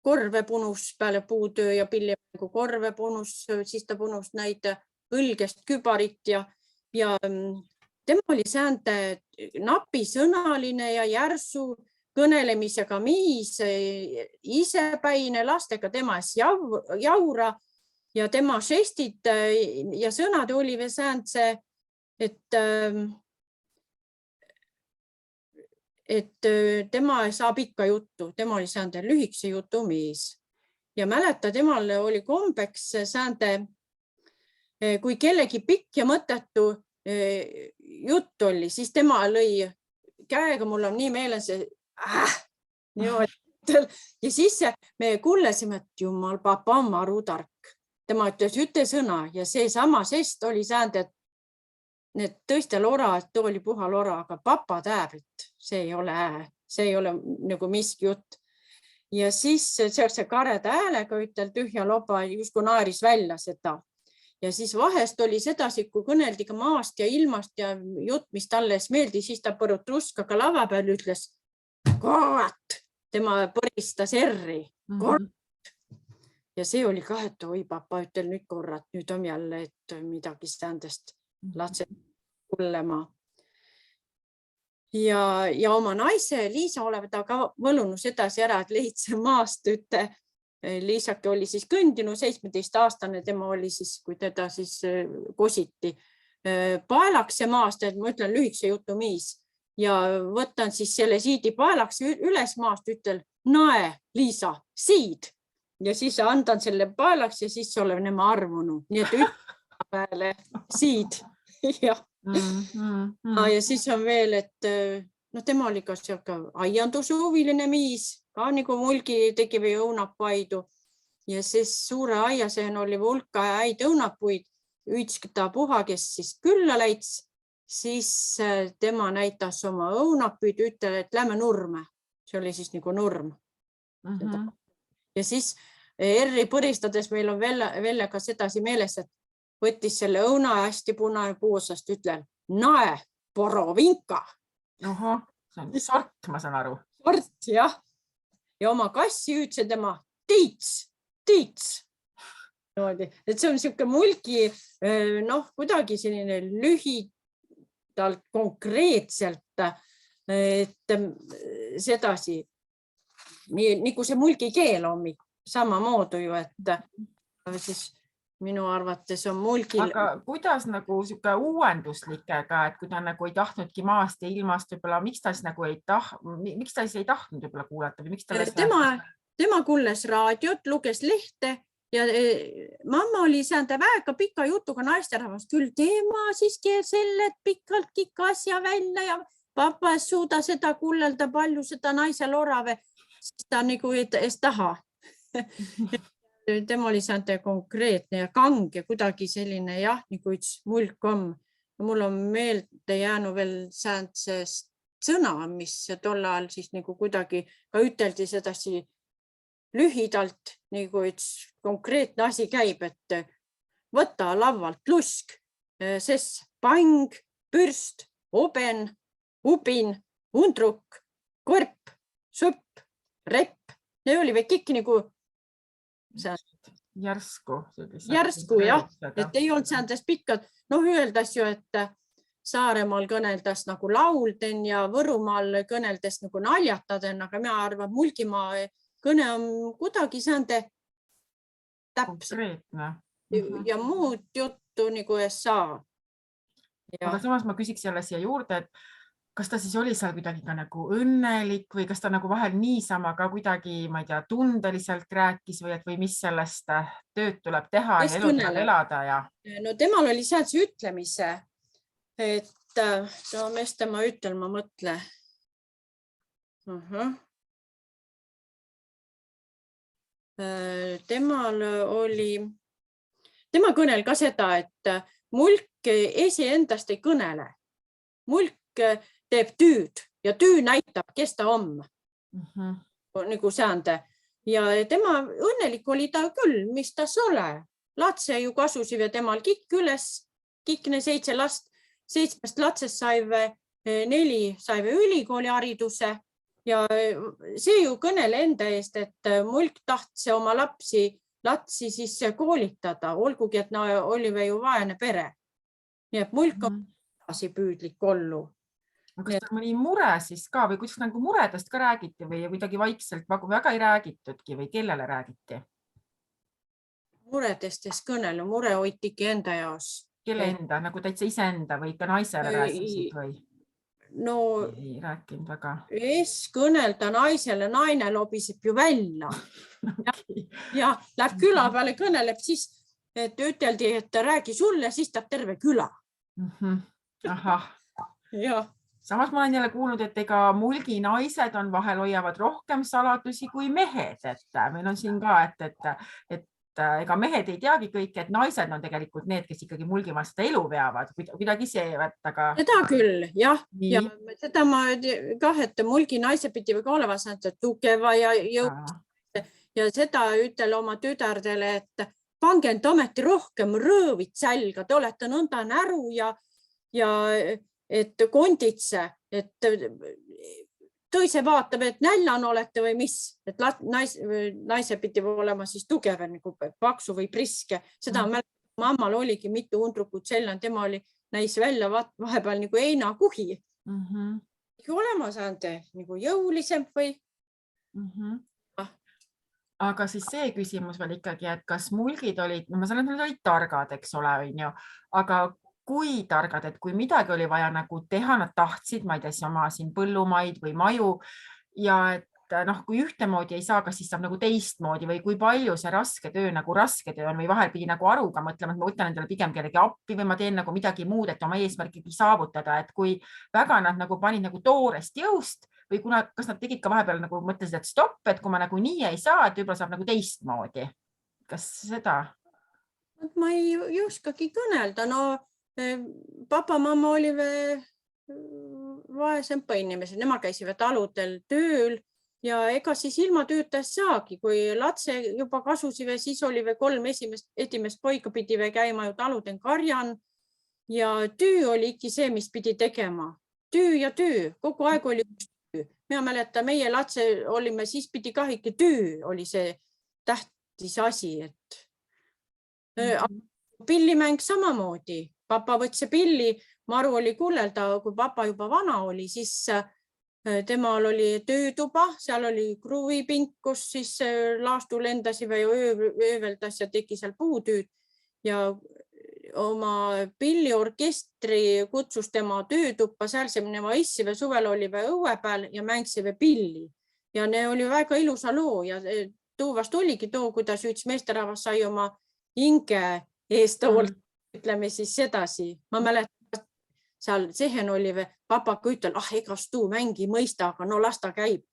B: korvepunus peale puutöö ja pillimängu korvepunus, siis ta punus neid õlgest kübarit ja tema oli säände napisõnaline ja järsu kõnelemisega miis, isepäine, lastega tema jaura ja tema žestid ja sõnad oli veel säändse, et tema saab ikka juttu, tema oli säände lühikese jutu miis. Ja mäleta, temal oli kombeks säände, kui kellegi pikk ja mõttetu jutt oli, siis tema lõi käega, mul on nii meeles, ja siis me kuulesime, et jumal, papa on marutark. Tema ütles üte sõna ja see sama žest oli säände, et need tõesti lora, et too oli puha lora, aga papa täääb, et see ei ole nagu miski jutt. Ja siis see kareda häälega ütel tühja loba justkui naaris välja seda. Ja siis vahest oli sedasi, kui kõneldi ka maast ja ilmast ja jutt, mis talle meeldi, siis ta põrut ruskaga lava peal ütles korat. Tema põristas erri. Ja see oli ka, et oi papa ütel nüüd korrat, nüüd on jälle, et midagi sändest lapsed kullema. Ja oma naise Liisa olevat ka võlunus edasi ära, et leidse maast üte. Liisake oli siis kõndinu 17-aastane, tema oli siis, kui teda siis kositi paelakse maast, et ma ütlen lühikese jutu miis ja võtan siis selle siidi paelakse üles maast, ütel nae, Liisa, siid. Ja siis andan selle paelaks ja siis olen nema arvunud. Nii et ütle peale siid. Ja siis on veel, et tema oli ka aianduse huviline miis, ka nagu mulgi tegi või õunapaidu. Ja siis suure aiaseen oli hulka häid õunapuid, ta puha, kes siis külla läits, siis tema näitas oma õunapuid, ütel, et lähme nurme. See oli siis nagu nurm. Ja siis erri põristades meil on veel ka sedasi meeles, et võttis selle õuna hästi punane puusast, ütlen, nae, porovinka.
A: Oho, see on sort, ma saan aru.
B: Sort, jah. Ja oma kassi hüüdse tema tiits. Et see on siuke mulgi, kuidagi selline lühidalt konkreetselt, et sedasi, nagu see mulgi keel on samamoodi ju, et siis minu arvates on mulgil.
A: Aga kuidas nagu siuke uuenduslikega, et kui ta nagu ei tahtnudki maast ja ilmast võib-olla, miks ta siis ei tahtnud võib-olla kuulata? Või miks
B: tema kuules raadiot, luges lehte ja mamma oli säända väga pika jutuga naisterahvast, küll tema siis sellet pikalt kikka asja välja ja papa ei suuda seda kuulelda palju seda naise lorave, siis ta nagu ei taha. Tema oli säända konkreetne ja kange, kuidagi selline jah, nagu üks mulk on. Mul on meelde jäänud veel säändsest sõna, mis tol ajal siis nagu kuidagi ka üteldi sedasi lühidalt, nagu üks konkreetne asi käib, et võta lavalt lusk, sest pang, pürst, oben, ubin, undruk, kõrp, supp, repp. Need oli veel kõik nagu järsku, jah, et ei olnud säändes pikad. Öeldas ju, et Saaremaal kõneldas nagu laulden ja Võrumaal kõneldes nagu naljataden, aga mina arvan, Mulgimaa kõne on kuidagi säände täpselt ja muud juttu nagu ei saa.
A: Aga samas ma küsiks jälle siia juurde, et kas ta siis oli seal kuidagi ka nagu õnnelik või kas ta nagu vahel niisama ka kuidagi, ma ei tea, tundeliselt rääkis või mis sellest tööd tuleb teha ja elu tuleb elada ja?
B: No temal oli säänse ütlemise, et mis tema ütel, ma mõtle. Tema kõnel ka seda, et mulk esiendast ei kõnele. Mulk teeb tüüd ja tüü näitab, kes ta on. Nagu säände. Ja tema õnnelik oli ta küll, mis tas ole. Latse ju kasusiv ja temal kikk üles, kikne 7 last. 7 latsest saive 4 saive ülikooli hariduse. Ja see ju kõnele enda eest, et mulk tahtse oma lapsi siis koolitada, olgugi, et oli ju vaene pere. Nii et mulk on püüdlik ollu.
A: Kas ta mõni mure siis ka või kuidas nagu muredest ka räägiti või kuidagi vaikselt väga ei räägitudki või kellele räägiti?
B: Muredestes kõnele, mure hoitigi enda jaos.
A: Kelle enda, nagu täitsa iseenda või ikka naisele rääkisid või?
B: No
A: ei rääkinud väga.
B: Kõnelda naisele, naine lobiseb ju välja. Ja läheb küla peale, kõneleb siis, et üteldi, et räägi sulle, siis ta terve küla.
A: Ahah.
B: Ja.
A: Samas ma olen jälle kuulnud, et ega mulgi naised on vahel hoiavad rohkem saladusi kui mehed, et meil on siin ka, et ega mehed ei teagi kõik, et naised on tegelikult need, kes ikkagi mulgimaal seda elu veavad, kuidagi seevad, aga...
B: Seda küll, jah. Ja seda ma kah, et mulgi naise pidi või ka olema tugeva ja jõud. Ja seda ütel oma tüdardele, et pange end ometi rohkem rõõvid sälga, te olete nõnda näru ja et konditse, et tõise vaatab, et näljan olete või mis, et naise pidi olema siis tugev, nagu paksu või priske. Seda mammal oligi mitu undrukut selline, tema näis välja vahepeal nagu heinakuhi. Olema saanud nagu jõulisem või?
A: Aga siis see küsimus veel ikkagi, et kas mulgid olid, ma saan, et nad olid targad, eks ole, aga kui targad, et kui midagi oli vaja nagu teha, nad tahtsid, ma ei tea, oma siin põllumaid või maju ja et kui ühtemoodi ei saa, kas siis saab nagu teistmoodi või kui palju see raske töö on või vahel pidi nagu aruga mõtlema, et ma võtan endale pigem kellegi appi või ma teen nagu midagi muud, et oma eesmärki saavutada, et kui väga nad nagu panid nagu toorest jõust või kas nad tegid ka vahepeal nagu mõtlesid, et stopp, et kui ma nagu nii ei saa, et võib-olla saab nagu teistmoodi. Kas seda?
B: Ma ei oskagi kõnelda. No papa-mamma oli vaesempa inimesed, nemad käisivad taludel tööl ja ega siis ilma töötas saagi, kui lapse juba kasusi või siis oli või 3 esimest poika pidi või käima ju taluden karjan ja töö oli ikka see, mis pidi tegema. Töö ja töö, kogu aeg oli töö. Mina mäletan, meie lapse olime, siis pidi ka ikka töö oli see tähtis asi, et pillimäng samamoodi. Papa võtse pilli, Maru oli kullelda, kui papa juba vana oli, siis temal oli töötuba, seal oli kruvipink, kus siis laastu lendasi või ööveldas ja tegi seal puutüüd ja oma pilliorkestri kutsus tema töötuppa, seal see minema issi või suvel oli või õue peal ja mängsi või pilli ja ne oli väga ilusa loo ja tuuvast oligi too, kuidas üks meesterahvas sai oma hinge eest hoolt, ütleme siis sedasi. Ma mäletan, seal sehen oli või papaka ütel, egas tuu mängi mõista, aga no las ta käib.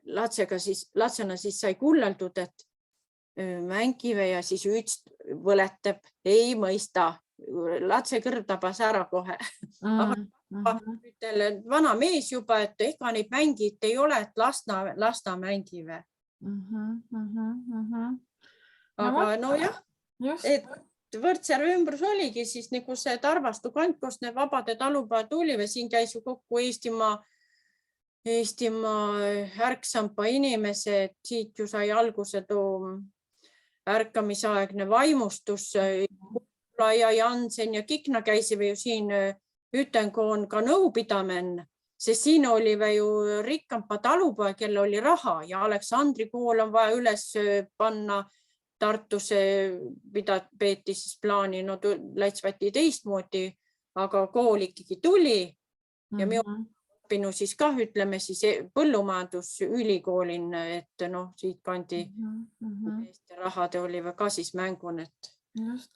B: Latsena siis sai kulleldud, et mängive ja siis üks võletab, ei mõista. Latse kõrv tabas ära kohe. Aga ütel vana mees juba, et ega neid mängid ei ole, et lasta mängive. Aga no jah, et Võrtsjärve ümbrus oligi siis nagu see Tarvastu kant, kus need vabade talupäe tuli või siin käis ju kokku Eestimaa ärksampa inimesed, siit ju sai alguse too ärkamisaegne vaimustus ja Jansen ja Kikna käisive ju siin Ütenkoon ka nõupidamen, sest siin oli ju rikkampa talupäe, kelle oli raha ja Aleksandri kool on vaja üles panna Tartusse, mida peeti siis plaani, no läitsvati teistmoodi, aga kool ikkagi tuli ja minu õppinu siis ka, ütleme siis põllumajandusülikoolin, et noh, siit kandi Eesti rahade oli ka siis mängun, et.
A: Just.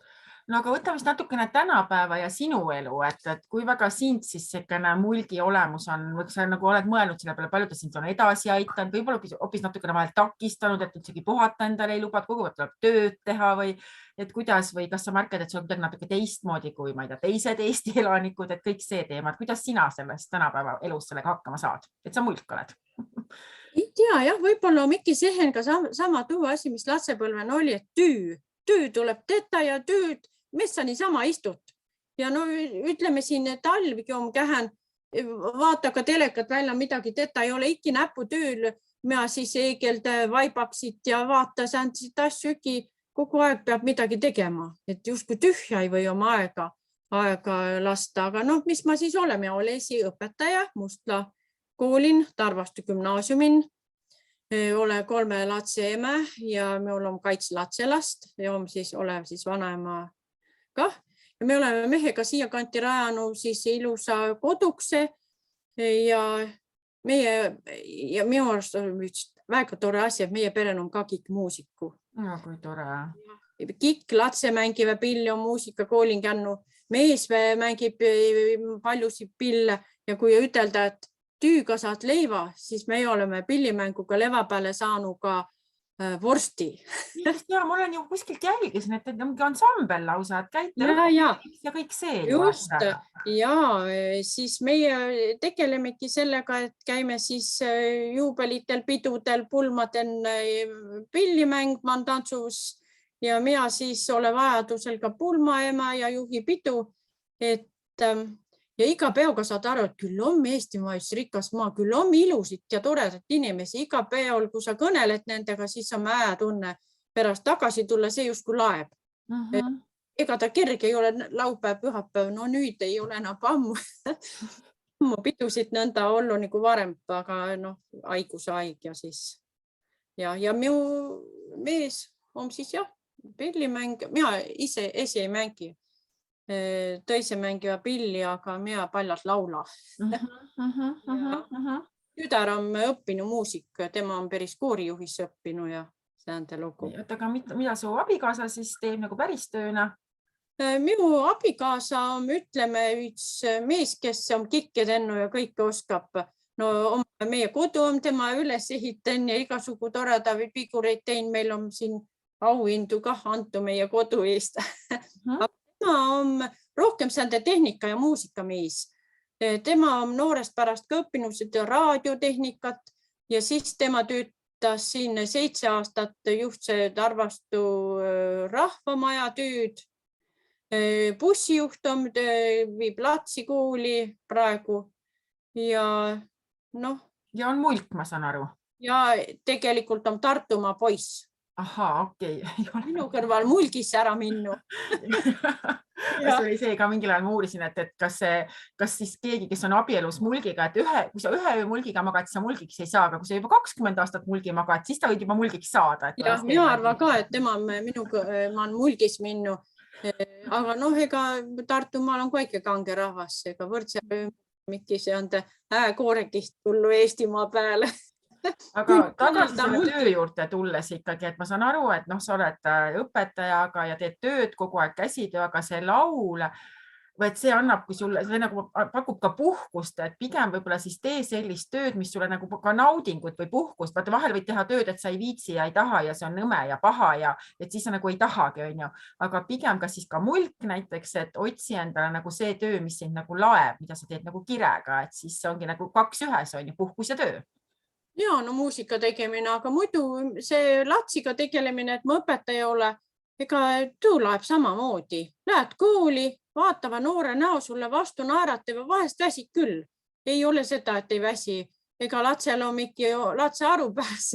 A: No aga võtame siis natukene tänapäeva ja sinu elu, et kui väga sind siis selline mulgi olemus on, või sa nagu oled mõelnud selle peale, palju ta sind on edasi aitanud, võib-olla hoopis natukene vahel takistanud, et üldsegi puhata endale ei lubad, kogu aeg tuleb tööd teha või et kuidas või kas sa märkad, et sul on kuidagi natuke teistmoodi kui ma ei tea, teised Eesti elanikud, et kõik see teema, et kuidas sina sellest tänapäeva elus sellega hakkama saad, et sa mulk oled?
B: Ei tea, jah, võib-olla Mikki sehen ka sama tuua asi, mis latsepõlven oli, et töö tuleb teda ja tööd messani sama istut. Ja no ütleme siin talvigi on kähen, vaata ka telekat välja midagi, teda ei ole ikki näputööl, mina siis eegelde vaibaksid ja vaata sääntisid asju, kogu aeg peab midagi tegema, et justkui tühja ei või oma aega. aega lasta, aga noh, mis ma siis olen, ma olen esiõpetaja Mustla koolin, Tarvastu gümnaasiumin. Olen 3 lapse ema ja me oleme 2 lapselast ja olen siis vanaema kah. Ja me oleme mehega siia kanti rajanud siis ilusa kodukse ja minu arust on väga tore asi, et meie perel on ka kõik muusiku.
A: No, kui tore.
B: Kõik lapse mängivad pilli, on muusikakoolin käinud, mees mängib paljusid pille ja kui ütelda, et tüüga saad leiva, siis me oleme pillimänguga leva peale saanud ka vorsti.
A: Ja ma olen ju kuskilt jälgisin, et mingi ansambel lausa, et käite
B: ja
A: kõik see.
B: Just ja siis meie tegelemegi sellega, et käime siis juubelitel, pidudel, pulmadel pillimäng tantsus ja mina siis olen vajadusel ka pulmaema ja juhi pidu, et ja iga peoga saad aru, et küll on Eestimaa üks rikas maa, küll on ilusid ja toredat inimesi. Iga peol, kui sa kõneled nendega, siis on hea tunne pärast tagasi tulla, see justkui laeb. Ega ta kerge ei ole laupäev, pühapäev, no nüüd ei ole enam ammu pidusid nõnda olnud nagu varem, aga noh, haiguse haig ja siis. Ja minu mees on siis jah, pillimäng, mina ise ei mängi. Tõise mängiva pilli, aga mina paljalt laula. Tüdar on õppinud muusik, tema on päris koorijuhis õppinud ja see on ta lugu.
A: Aga mida su abikaasa siis teeb nagu päris tööna?
B: Minu abikaasa on, ütleme, üks mees, kes on kikke tennu ja kõike oskab. No meie kodu on tema üles ehiten ja igasugu toreda figureid tein. Meil on siin auhindu kah antu meie kodu eest. Tema on rohkem säände tehnika ja muusikamees. Tema on noorest pärast ka õppinud seda raadiotehnikat ja siis tema töötas siin 7 aastat juhtse Tarvastu rahvamaja tööd. Bussijuht on, viib lapsi kooli praegu ja noh.
A: Ja on mulk, ma saan aru.
B: Ja tegelikult on Tartumaa poiss.
A: Aha, okei.
B: Minu kõrval mulgisse ära minnu.
A: See oli see ka mingil ajal ma uurisin, et kas siis keegi, kes on abielus mulgiga, et kui sa ühe mulgiga magad, siis sa mulgiks ei saa, aga kui sa juba 20 aastat mulgi magad, siis ta võib juba mulgiks saada.
B: Ja mina arvan ka, et tema ma on mulgis minnu. Aga noh, ega Tartumaal on kõik kange rahvas, ega võrdse mikki see on koorekist tullu Eestimaa peale.
A: Aga tagasi selle töö juurde tulles ikkagi, et ma saan aru, et noh, sa oled õpetajaga ja teed tööd kogu aeg käsitöö, aga see laul, et see annabki sulle, see nagu pakub ka puhkust, et pigem võib-olla siis tee sellist tööd, mis sulle nagu ka naudingut või puhkust. Vaata, vahel võid teha tööd, et sa ei viitsi ja ei taha ja see on nõme ja paha ja et siis sa nagu ei tahagi, on ju. Aga pigem ka siis ka mulk näiteks, et otsi endale nagu see töö, mis sind nagu laeb, mida sa teed nagu kirega, et siis ongi nagu 2 ühes, on ju, puhkus ja töö.
B: Ja, no muusika tegemine, aga muidu see lapsiga tegelemine, et ma õpetaja ole, ega töö laeb samamoodi. Lähed kooli, vaatava noore näo sulle vastu naerata ja vahest väsid küll. Ei ole seda, et ei väsi. Ega latsel on mingi latse arupääs,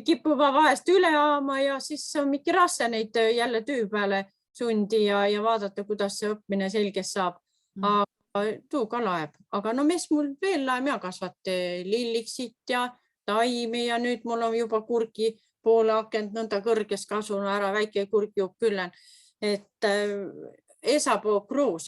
B: kipuva vahest üle aama ja siis on mingi rasse neid jälle töö peale sundi ja vaadata, kuidas see õppimine selges saab. Aga töö ka laeb. Aga no mis mul veel laeb, ma kasvat lilliksit ja taimi ja nüüd mul on juba kurgi poole akent nõnda kõrges kasvanud ära, väike kurgijup küllen. Et Esapoo Kroos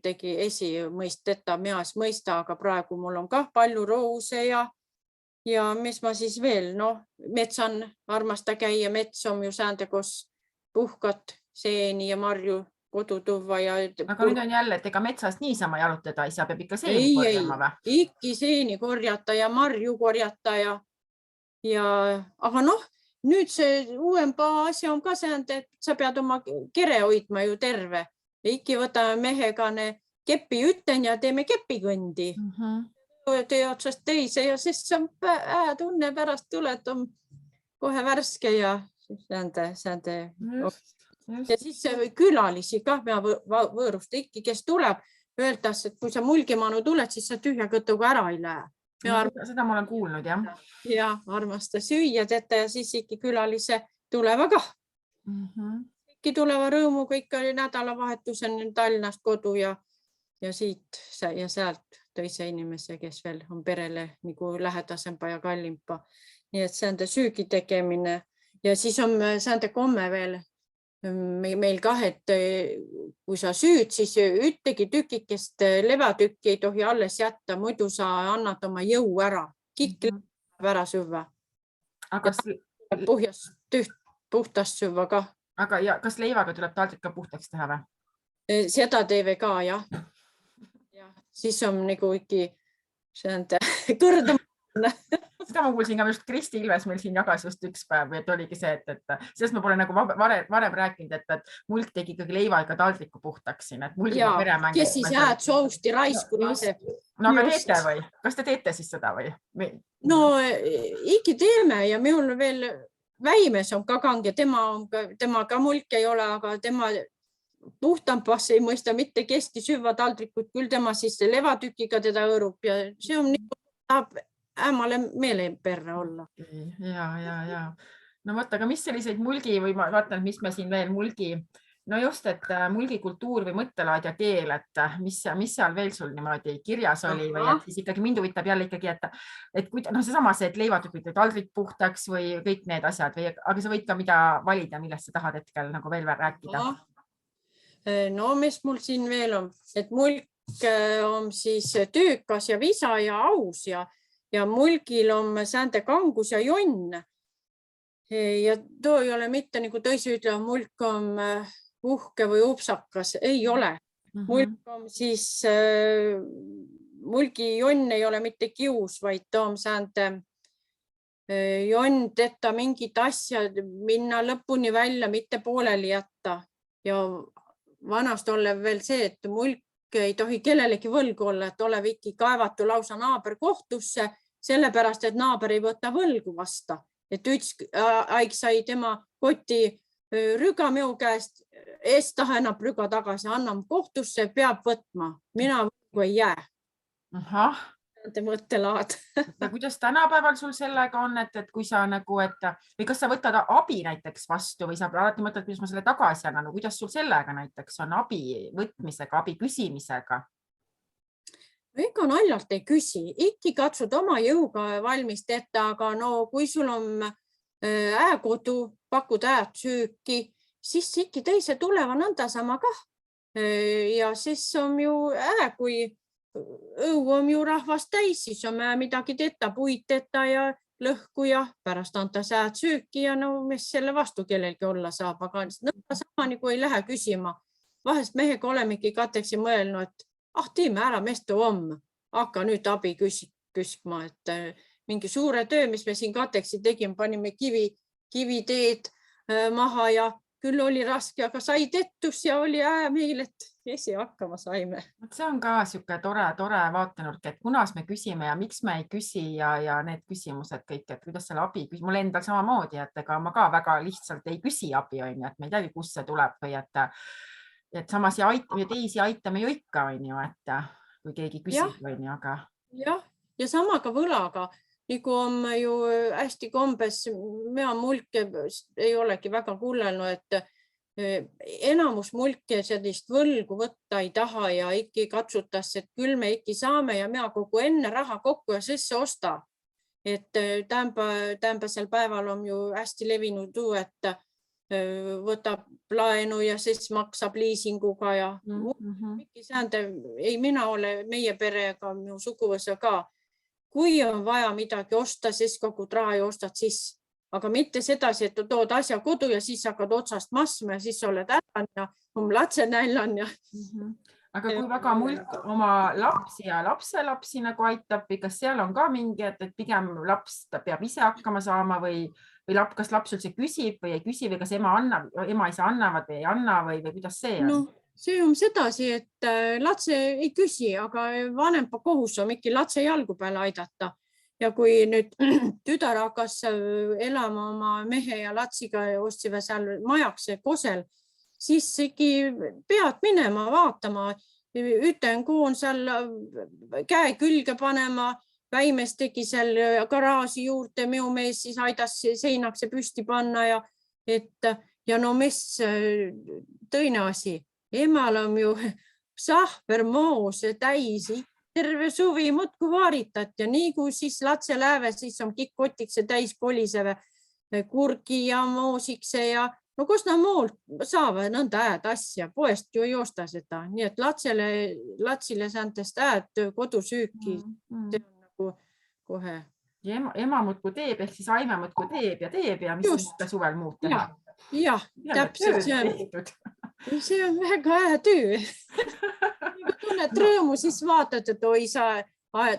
B: tegi esimõisteta meas mõista, aga praegu mul on kah palju roose ja mis ma siis veel, noh, metsan armasta käia, mets on ju säände, kus puhkat seeni ja marju kodu tuua ja...
A: Aga nüüd on jälle, et ega metsas niisama jalutada ei saa, peab ikka seeni korjama või?
B: Ikki seeni korjata ja marju korjata aga noh, nüüd see uuempa asja on ka säände, et sa pead oma kere hoidma ju terve. Ikki võtame mehega kepi üten ja teeme kepikõndi. Tee otsast teise ja siis see on tunne pärast tuled, on kohe värske ja säände. Ja siis külalisi kah võõrust ikki, kes tuleb, öeldas, et kui sa mulgimanu tuled, siis sa tühja kõtuga ära ei lähe.
A: Seda ma olen kuulnud, jah.
B: Ja armasta süüa teeta ja siis ikki külalise tuleva kah. ikka tuleva rõõmuga ikka nädalavahetusel Tallinnast kodu ja siit ja sealt teise inimese, kes veel on perele nagu lähedasempa ja kallimpa. Nii et säände süügi tegemine ja siis on säände komme veel meil kah, et kui sa süüd, siis üttegi tükikest levatükki ei tohi alles jätta, muidu sa annad oma jõu ära. Kikk ära süva. Puhtast süva ka.
A: Aga ja kas leivaga tuleb taldrik ka puhtaks teha või?
B: Seda teeme ka, jah. Siis on nagu ikka kõrdum.
A: Seda ma kuulsin ka just Kristi Ilves meil siin jagas just üks päev, et oligi see, et sellest ma pole nagu varem rääkinud, et mulk tegi ikkagi leivaga taldriku puhtaks siin.
B: Kes siis hääd sousti raisku laseb.
A: No aga teete või? Kas te teete siis seda või?
B: No ikka teeme ja meil veel väimes on ka kange, tema ka mulk ei ole, aga tema puhtampas ei mõista mitte kesti süva taldrikut, küll tema siis levatükiga teda õõrub ja see on tahab ämale meele perre olla.
A: Ja. No võtta, aga mis selliseid mulgi või ma vaatan, mis me siin veel mulgi, no just, et mulgikultuur või mõttelaad ja keel, et mis seal veel sul niimoodi kirjas oli või et siis ikkagi mind huvitab jälle ikkagi, et seesama see, et leivatükid või taldrik puhtaks või kõik need asjad või, aga sa võid ka mida valida, millest sa tahad hetkel nagu veel rääkida?
B: No mis mul siin veel on, et mulk on siis töökas ja visa ja aus ja mulgil on säände kangus ja jonn. Ja too ei ole mitte nagu tõsi ütleva, mulk on uhke või upsakas, ei ole. Mulk on siis, mulgi jonn ei ole mitte kius, vaid too on säände jonn tehta mingid asjad, minna lõpuni välja, mitte pooleli jätta. Ja vanast olev veel see, et mulk ei tohi kellelegi võlgu olla, et ole viki kaevatu lausa naaber kohtusse, sellepärast, et naaber ei võta võlgu vasta. Et üks aeg sai tema koti rüga minu käest, eest taha enam rüga tagasi, annam kohtusse, peab võtma. Mina võlgu ei jää.
A: Ahah.
B: Mõttelaad.
A: Kuidas tänapäeval sul sellega on, et kui sa nagu, või kas sa võtad abi näiteks vastu või sa alati mõtled, kuidas ma selle tagasi annan, kuidas sul sellega näiteks on abi võtmisega, abi küsimisega?
B: Ega naljalt ei küsi, ikki katsud oma jõuga valmis tehta, aga no kui sul on kodu, pakud süüki, siis ikki teise tuleva nõnda sama kah. Ja siis on ju kui õu on ju rahvast täis, siis on midagi tehta, puid tehta ja lõhku ja pärast anta süüki ja no mis selle vastu kellelgi olla saab, aga nõnda sama nagu ei lähe küsima. Vahest mehega olemegi kateksi mõelnud, et teeme ära meeste homme, hakka nüüd abi küskma, et mingi suure töö, mis me siin kateksi tegime, panime kiviteed maha ja küll oli raske, aga sai tettus ja oli meil, et esi hakkama saime.
A: See on ka siuke tore vaatenurk, et kunas me küsime ja miks me ei küsi ja need küsimused kõik, et kuidas selle abi küsima. Mul endal samamoodi, et ega ma ka väga lihtsalt ei küsi abi, on ju, et me ei teagi, kust see tuleb või et samas ja teisi aitame ju ikka, on ju, et kui keegi küsib, on ju, aga.
B: Jah, ja sama ka võlaga. Nagu on ju hästi kombes, mina mulke ei olegi väga kuulanud, et enamus mulke sellist võlgu võtta ei taha ja ikka katsutas, et küll me ikka saame ja mina kogu enne raha kokku ja sisse osta. Et tämpäsel päeval on ju hästi levinud tuu, et võtab laenu ja siis maksab liisinguga ja ei mina ole meie perega, minu suguvõsa ka. Kui on vaja midagi osta, siis kogu raha ja ostad siis. Aga mitte sedasi, et tood asja kodu ja siis hakkad otsast massima ja siis oled ällan ja on lapse nällan.
A: Aga kui väga mulk oma lapsi ja lapselapsi nagu aitab, kas seal on ka mingi, et pigem laps peab ise hakkama saama või kas laps üldse küsib või ei küsi või kas ema isa annavad või ei anna või kuidas see on?
B: No, see on sedasi, et lapse ei küsi, aga vanempa kohus on ikka lapse jalgu peale aidata. Ja kui nüüd tüdar hakkas elama oma mehe ja latsiga ja ostsiva seal majaks kosel, siis ikka pead minema vaatama. Ütlen, kui on seal käe külge panema, Väimes tegi seal garaaži juurde, minu mees siis aidas seinakse püsti panna ja ja no mis tõine asi, emal on ju sahvermoos täis, terve suvi muudkui vaaritat ja nii kui siis latse lääve, siis on kikkotikse täis koliseve kurgi ja moosikse ja no kus nad muult saavad nõnda ääd asja, poest ju ei osta seda, nii et latsile säntest ääd kodusüüki, see on nagu kohe.
A: Ja ema muudkui teeb, ehk siis Aime muudkui teeb ja mis
B: Just.
A: suvel muud teha.
B: Jah, täpselt see on väga hea töö. Kui tunned rõõmu, siis vaatad, et oi sa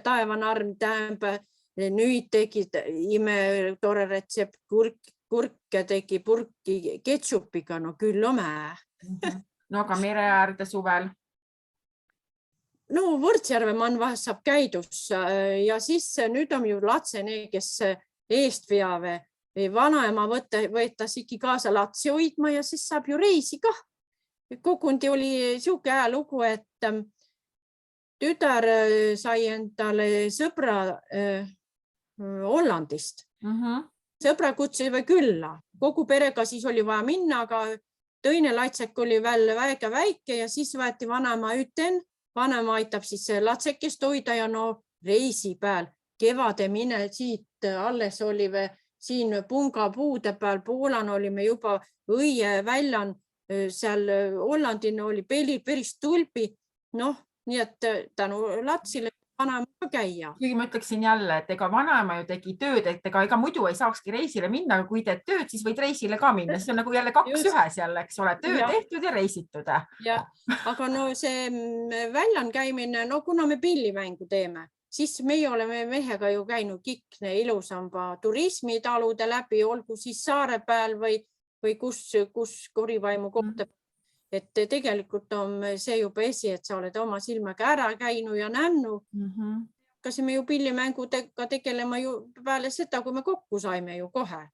B: taevanarm tähendab, nüüd tegid ime tore retsept, kurke tegi purki ketšupiga, no küll ome.
A: No aga mere äärde suvel?
B: No Võrtsjärve man vahest saab käidus ja siis nüüd on ju latsene, kes eest veave. Vanaema võetas ikka kaasa latsi hoidma ja siis saab ju reisi kah. Kogundi oli siuke hea lugu, et tütar sai endale sõbra Hollandist. Sõbra kutsuva külla. Kogu perega siis oli vaja minna, aga tõine latsek oli veel väga väike ja siis võeti vanaema üten. Vanaema aitab siis latsekest hoida ja no reisi peal. Kevade mine siit alles oli siin pungapuude peal. Poolan olime juba õie väljan. Seal Hollandina oli päris tulbi. Noh, nii et tänu latsile vanaema käia.
A: Kuigi ma ütleksin jälle, et ega vanaema ju tegi tööd, et ega muidu ei saakski reisile minna, aga kui teed tööd, siis võid reisile ka minna. See on nagu jälle 2-1 jälle, eks ole, töö tehtud ja reisitud.
B: Ja, aga no see väljan käimine, no kuna me pillimängu teeme, siis meie oleme mehega ju käinud kikne ilusamba turismitalude läbi, olgu siis saare peal või kus Korivaimu kohta. Et tegelikult on see juba esi, et sa oled oma silmaga ära käinud ja nännu. Hakkasime ju pillimängudega tegelema ju peale seda, kui me kokku saime ju kohe.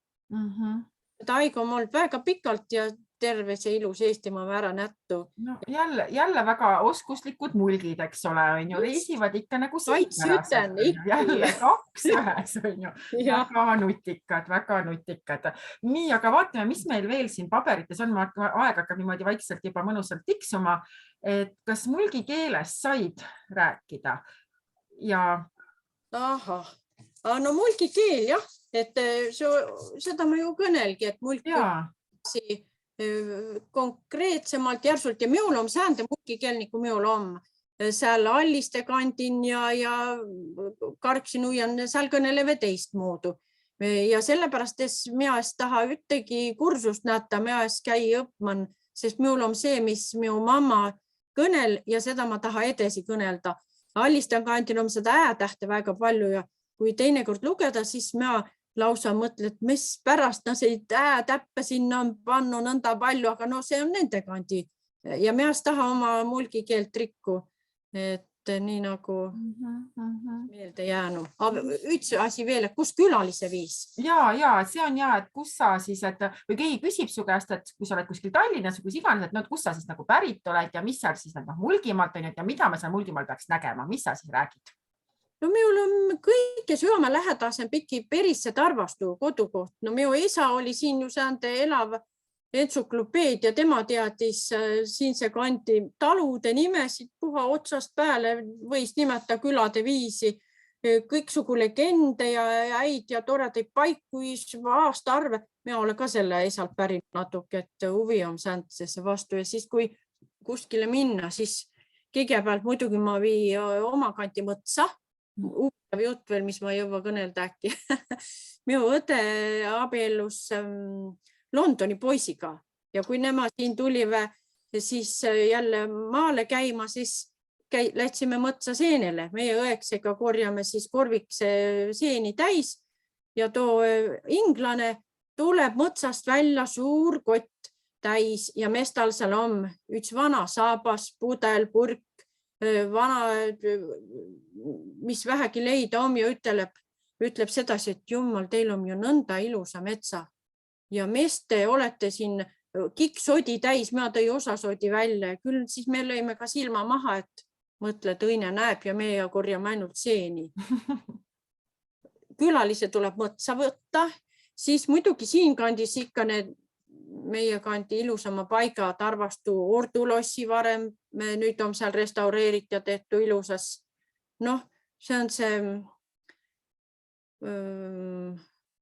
B: Aeg on olnud väga pikalt ja terve see ilus Eestimaa ära nättu.
A: No, jälle väga oskuslikud mulgid, eks ole, on ju, reisivad ikka nagu
B: siitpärased.
A: Jälle 2-1 on ju. Väga nutikad. Nii, aga vaatame, mis meil veel siin paberites on. Aeg hakkab niimoodi vaikselt juba mõnusalt tiksuma. Et kas mulgikeeles said rääkida? Ja...
B: Ahah. No mulgikeel, jah. Et seda ma ju kõnelgi, et mulgikeel konkreetsemalt järsult ja minul on säände mulgikeel, nagu minul on. Seal Alliste kandin ja Karksin uian, seal kõneleve teist moodu. Ja sellepärast, et mina taha ühtegi kursust nätta, mina käi õppman, sest minul on see, mis minu mamma kõnel ja seda ma taha edasi kõnelda. Alliste kandin on seda äätähte väga palju ja kui teinekord lugeda, siis mina lausa mõtled, et mis pärast neid täppe sinna on pannu nõnda palju, aga no see on nende kandi. Ja meast taha oma mulgikeelt rikku, et nii nagu meelde jäänu. Aga üks asi veel, et kus külalise viis?
A: Ja, see on ja, et kus sa siis, või keegi küsib su käest, et kui sa oled kuskil Tallinnas või kus iganes, et kus sa siis nagu pärit oled ja mis seal siis mulgimalt on ja mida me seal mulgimal peaks nägema, mis sa siis räägid?
B: No minul on kõike süöma lähedasem piki perisse Tarvastu kodukoht. No minu isa oli siin ju säände elav entsüklopeedia, tema teadis siinse kandi talude nimesid puha otsast peale, võis nimeta külade viisi, kõiksugu legende ja häid ja toredaid paiku, aastaarve. Mina olen ka selle esalt pärinud natuke, et huvi on säändsesse vastu ja siis kui kuskile minna, siis kõigepealt muidugi ma vii oma kanti mõtsa. Uutav jutt veel, mis ma ei jõua kõnelda äkki. Minu õde abiellus Londoni poisiga ja kui nema siin tulive, siis jälle maale käima, siis lähtsime mõtsa seenele. Meie õeksega korjame siis korvikse seeni täis ja too inglane tuleb mõtsast välja suur kott täis ja mestal seal on üks vana saabas, pudel, purk, vana, mis vähegi leida on ja ütleb sedasi, et jumal, teil on ju nõnda ilusa metsa ja meest te olete siin kiksodi täis, mina tõi osasodi välja, küll siis me lõime ka silma maha, et mõtle, tõine näeb ja meie korjame ainult seeni. Külalise tuleb mõtsa võtta, siis muidugi siin kandis ikka need meie kanti ilusama paiga Tarvastu Ordulossi varem, nüüd on seal restaureeritud ja tehtud ilusas. Noh, see on see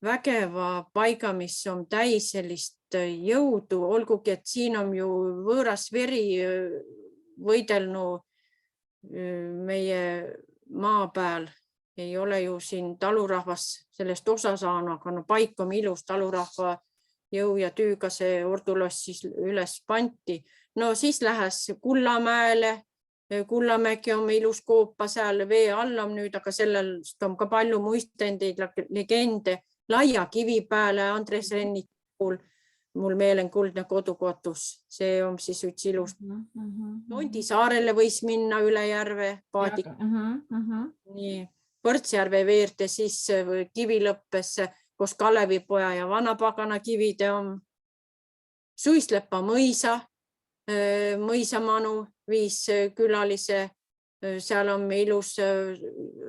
B: vägeva paiga, mis on täis sellist jõudu, olgugi, et siin on ju võõras veri võidelnud meie maa peal. Ei ole ju siin talurahvas sellest osa saanud, aga paik on ilus, talurahva jõu ja tüüga see Orduloss siis üles panti. No siis lähes Kullamäele. Kullamägi on ilus koopa seal, vee all on nüüd, aga sellest on ka palju muistendeid, legende. Laia kivi peale Andres Rennit puhul, mul meelen kuldne kodukotus. See on siis üks ilus. Tondisaarele võis minna üle järve paadik. Nii. Põrtsjärve veerte siis Kivilõppesse, koos Kalevipoja ja Vanapagana kivide on. Suislepa mõisa, mõisamanu viis külalise, seal on ilus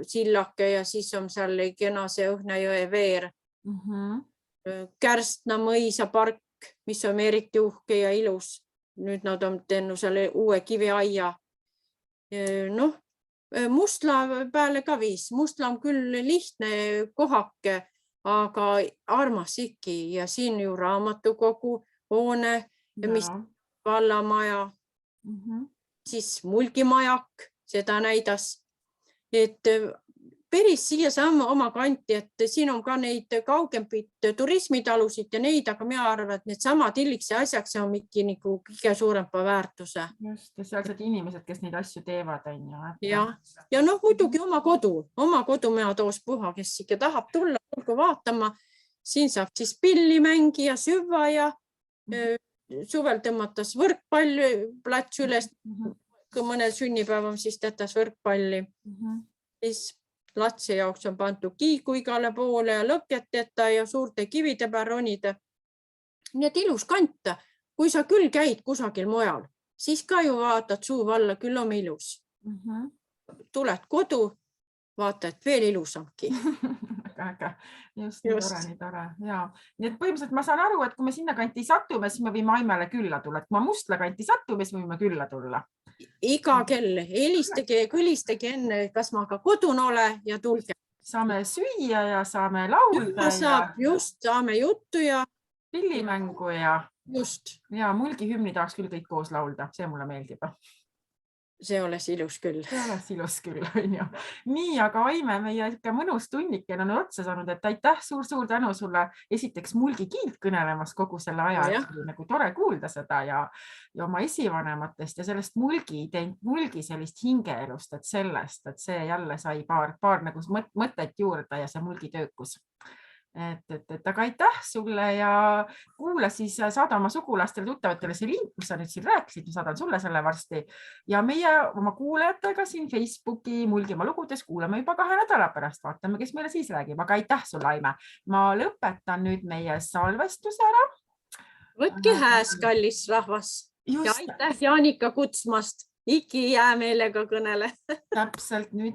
B: sillake ja siis on seal kena see Õhnajõe veer. Kärstna mõisapark, mis on eriti uhke ja ilus. Nüüd nad on teinud selle uue kiviaia. Noh, Mustla peale ka viis. Mustla on küll lihtne kohake, aga armas ikki ja siin ju raamatukogu hoone, mis vallamaja, siis mulgimajak, seda näidas, et päris siia saame oma kanti, et siin on ka neid kaugempid turismitalusid ja neid, aga mina arvan, et need samad Illikse asjaks on mingi nagu kõige suurempa väärtuse.
A: Just, ja sealsed inimesed, kes neid asju teevad, on ju.
B: Ja noh, muidugi oma kodu mina toos puha, kes ikka tahab tulla, tulgu vaatama. Siin saab siis pilli mängi ja süva ja suvel tõmmatas võrkpalli plats üles. Kui mõnel sünnipäev on, siis tetas võrkpalli. Siis latse jaoks on pandud kiigu igale poole ja lõketeta ja suurte kivide peal ronida. Nii et ilus kant. Kui sa küll käid kusagil mujal, siis ka ju vaatad suu valla, küll on ilus. Tuled kodu, vaatad veel ilusamki.
A: Aga just. Nii tore. Ja. Nii et põhimõtteliselt ma saan aru, et kui me sinna kanti satume, siis me võime Aimele külla tulla. Et kui me Mustla kanti satume, siis võime külla tulla.
B: Iga kell, helistage ja kõlistage enne, kas ma ka kodun ole ja tulge.
A: Saame süüa ja saame laulda.
B: Saame juttu ja
A: pillimängu ja mulgihümni tahaks küll kõik koos laulda. See mulle meeldib.
B: See oleks ilus küll.
A: See oleks ilus küll, on ju. Nii, aga Aime, meie mõnus tunniken on otsa saanud, et aitäh, suur tänu sulle esiteks mulgikiilt kõnelemas kogu selle aja. Nagu tore kuulda seda ja oma esivanematest ja sellest mulgi sellist hingeelust, et sellest, et see jälle sai paar nagu mõtet juurde ja see mulgitöökus. Aga aitäh sulle ja kuula siis, saada oma sugulastele tuttavatele see link, mis sa nüüd siin rääkisid, ma saadan sulle selle varsti ja meie oma kuulajatega siin Facebooki Mulgimaa lugudes kuulame juba 2 nädala pärast, vaatame, kes meile siis räägib, aga aitäh sulle, Aime. Ma lõpetan nüüd meie salvestuse ära.
B: Võtke hääs, kallis rahvas. Ja aitäh Jaanika kutsmast, iki jäämeelega kõnele.
A: Täpselt nüüd